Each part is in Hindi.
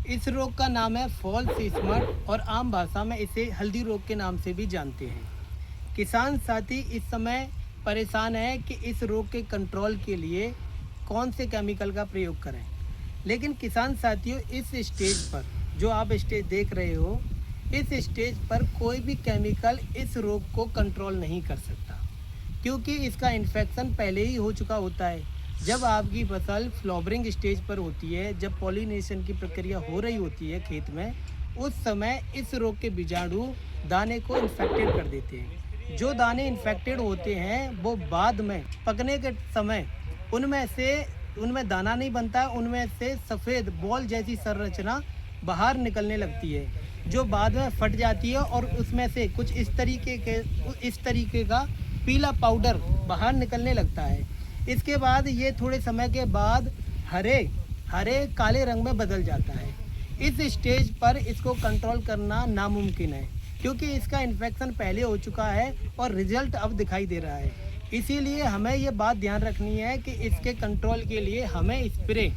इस रोग का नाम है फॉल्स स्मट और आम भाषा में इसे हल्दी रोग के नाम से भी जानते हैं। किसान साथी इस समय परेशान है कि इस रोग के कंट्रोल के लिए कौन से केमिकल का प्रयोग करें। लेकिन किसान साथियों, इस स्टेज पर जो आप स्टेज देख रहे हो, इस स्टेज पर कोई भी केमिकल इस रोग को कंट्रोल नहीं कर सकता, क्योंकि इसका इन्फेक्शन पहले ही हो चुका होता है। जब आपकी फसल फ्लावरिंग स्टेज पर होती है, जब पॉलिनेशन की प्रक्रिया हो रही होती है खेत में, उस समय इस रोग के बीजाणु दाने को इन्फेक्टेड कर देते हैं। जो दाने इन्फेक्टेड होते हैं वो बाद में पकने के समय उनमें से उनमें दाना नहीं बनता, उनमें से सफ़ेद बॉल जैसी संरचना बाहर निकलने लगती है, जो बाद में फट जाती है और उसमें से कुछ इस तरीके का पीला पाउडर बाहर निकलने लगता है। इसके बाद ये थोड़े समय के बाद हरे हरे काले रंग में बदल जाता है। इस स्टेज पर इसको कंट्रोल करना नामुमकिन है, क्योंकि इसका इन्फेक्शन पहले हो चुका है और रिजल्ट अब दिखाई दे रहा है। इसीलिए हमें ये बात ध्यान रखनी है कि इसके कंट्रोल के लिए हमें स्प्रे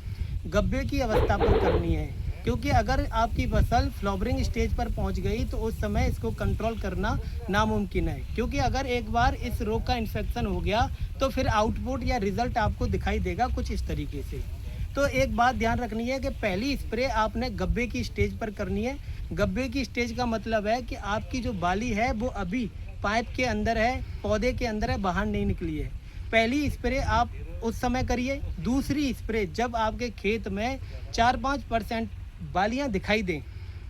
गब्बे की अवस्था पर करनी है, क्योंकि अगर आपकी फसल फ्लावरिंग स्टेज पर पहुंच गई तो उस समय इसको कंट्रोल करना नामुमकिन है, क्योंकि अगर एक बार इस रोग का इन्फेक्शन हो गया तो फिर आउटपुट या रिजल्ट आपको दिखाई देगा कुछ इस तरीके से। तो एक बात ध्यान रखनी है कि पहली स्प्रे आपने गब्बे की स्टेज पर करनी है। गब्बे की स्टेज का मतलब है कि आपकी जो बाली है वो अभी पाइप के अंदर है, पौधे के अंदर है, बाहर नहीं निकली है। पहली स्प्रे आप उस समय करिए। दूसरी स्प्रे जब आपके खेत में 4-5% बालियां दिखाई दें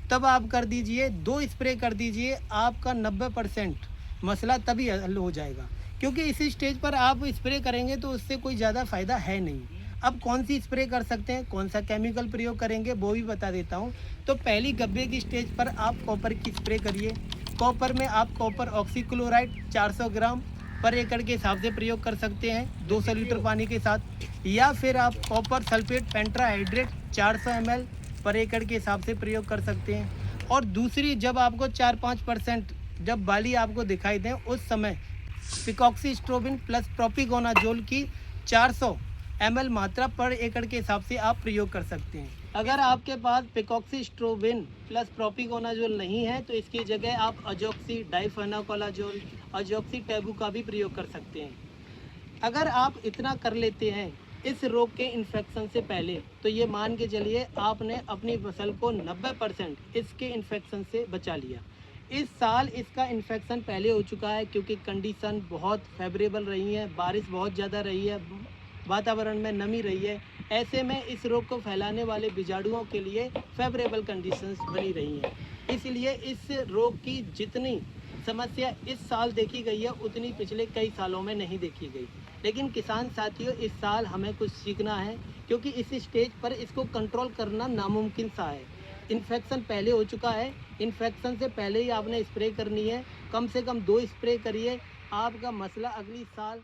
तब आप कर दीजिए। 2 स्प्रे कर दीजिए, आपका 90% मसला तभी हल हो जाएगा, क्योंकि इसी स्टेज पर आप स्प्रे करेंगे तो उससे कोई ज़्यादा फ़ायदा है नहीं। अब कौन सी स्प्रे कर सकते हैं, कौन सा केमिकल प्रयोग करेंगे वो भी बता देता हूँ। तो पहली गब्बे की स्टेज पर आप कॉपर की स्प्रे करिए। कॉपर में आप कॉपर ऑक्सीक्लोराइड 400 ग्राम पर एकड़ के हिसाब से प्रयोग कर सकते हैं 200 लीटर पानी के साथ, या फिर आप कॉपर सल्फेट पेंट्राहाइड्रेट 400 ml पर एकड़ के हिसाब से प्रयोग कर सकते हैं। और दूसरी, जब आपको 4-5% जब बाली आपको दिखाई दें उस समय पिकॉक्सीस्ट्रोबिन प्लस प्रोपिकोनाजोल की 400 ml मात्रा पर एकड़ के हिसाब से आप प्रयोग कर सकते हैं। अगर आपके पास पिकॉक्सीस्ट्रोबिन प्लस प्रोपिकोनाजोल नहीं है तो इसकी जगह आप अजॉक्सी डाइफेनाकोलाजोल, अजॉक्सी टैबू का भी प्रयोग कर सकते हैं। अगर आप इतना कर लेते हैं इस रोग के इन्फेक्शन से पहले, तो ये मान के चलिए आपने अपनी फसल को 90% इसके इन्फेक्शन से बचा लिया। इस साल इसका इन्फेक्शन पहले हो चुका है, क्योंकि कंडीशन बहुत फेवरेबल रही है, बारिश बहुत ज़्यादा रही है, वातावरण में नमी रही है। ऐसे में इस रोग को फैलाने वाले बीजाणुओं के लिए फेवरेबल कंडीशंस बनी रही हैं। इसलिए इस रोग की जितनी समस्या इस साल देखी गई है उतनी पिछले कई सालों में नहीं देखी गई। लेकिन किसान साथियों, इस साल हमें कुछ सीखना है, क्योंकि इस स्टेज पर इसको कंट्रोल करना नामुमकिन सा है। इन्फेक्शन पहले हो चुका है, इन्फेक्शन से पहले ही आपने स्प्रे करनी है। कम से कम 2 स्प्रे करिए, आपका मसला अगली साल